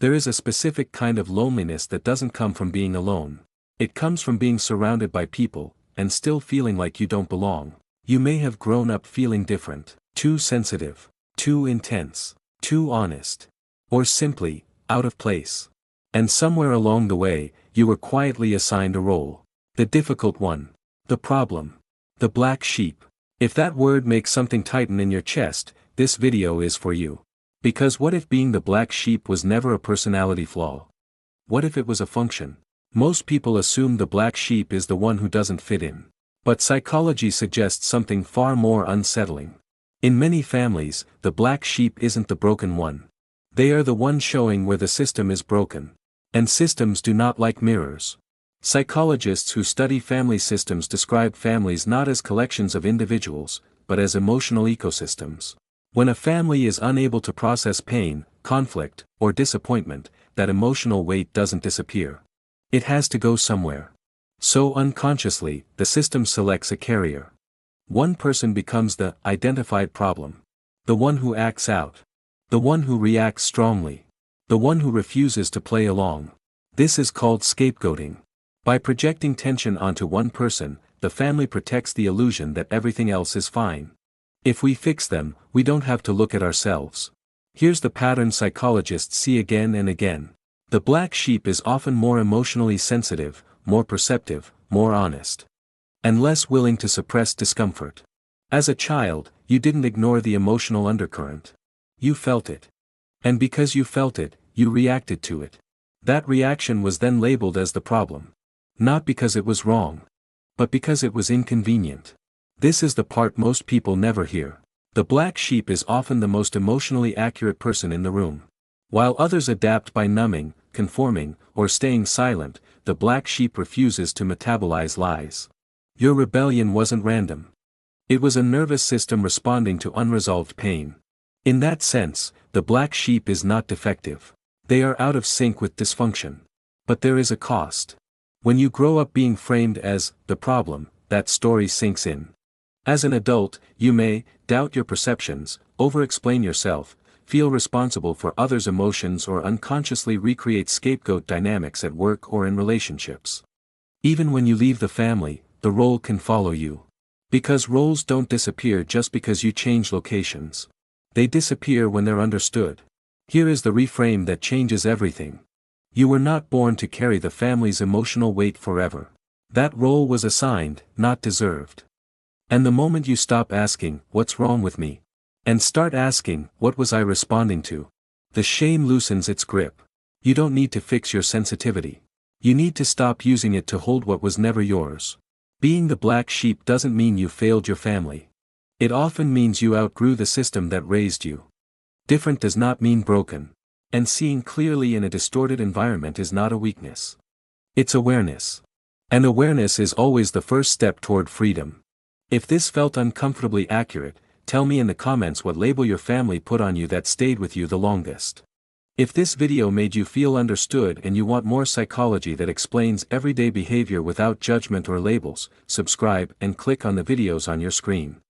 There is a specific kind of loneliness that doesn't come from being alone. It comes from being surrounded by people, and still feeling like you don't belong. You may have grown up feeling different, too sensitive, too intense, too honest, or simply, out of place. And somewhere along the way, you were quietly assigned a role. The difficult one. The problem. The black sheep. If that word makes something tighten in your chest, this video is for you. Because what if being the black sheep was never a personality flaw? What if it was a function? Most people assume the black sheep is the one who doesn't fit in. But psychology suggests something far more unsettling. In many families, the black sheep isn't the broken one. They are the one showing where the system is broken. And systems do not like mirrors. Psychologists who study family systems describe families not as collections of individuals, but as emotional ecosystems. When a family is unable to process pain, conflict, or disappointment, that emotional weight doesn't disappear. It has to go somewhere. So unconsciously, the system selects a carrier. One person becomes the identified problem. The one who acts out. The one who reacts strongly. The one who refuses to play along. This is called scapegoating. By projecting tension onto one person, the family protects the illusion that everything else is fine. If we fix them, we don't have to look at ourselves. Here's the pattern psychologists see again and again. The black sheep is often more emotionally sensitive, more perceptive, more honest. And less willing to suppress discomfort. As a child, you didn't ignore the emotional undercurrent. You felt it. And because you felt it, you reacted to it. That reaction was then labeled as the problem. Not because it was wrong. But because it was inconvenient. This is the part most people never hear. The black sheep is often the most emotionally accurate person in the room. While others adapt by numbing, conforming, or staying silent, the black sheep refuses to metabolize lies. Your rebellion wasn't random. It was a nervous system responding to unresolved pain. In that sense, the black sheep is not defective. They are out of sync with dysfunction. But there is a cost. When you grow up being framed as the problem, that story sinks in. As an adult, you may doubt your perceptions, over-explain yourself, feel responsible for others' emotions, or unconsciously recreate scapegoat dynamics at work or in relationships. Even when you leave the family, the role can follow you. Because roles don't disappear just because you change locations. They disappear when they're understood. Here is the reframe that changes everything. You were not born to carry the family's emotional weight forever. That role was assigned, not deserved. And the moment you stop asking, "What's wrong with me?" and start asking, "What was I responding to?" the shame loosens its grip. You don't need to fix your sensitivity. You need to stop using it to hold what was never yours. Being the black sheep doesn't mean you failed your family. It often means you outgrew the system that raised you. Different does not mean broken. And seeing clearly in a distorted environment is not a weakness. It's awareness. And awareness is always the first step toward freedom. If this felt uncomfortably accurate, tell me in the comments what label your family put on you that stayed with you the longest. If this video made you feel understood and you want more psychology that explains everyday behavior without judgment or labels, subscribe and click on the videos on your screen.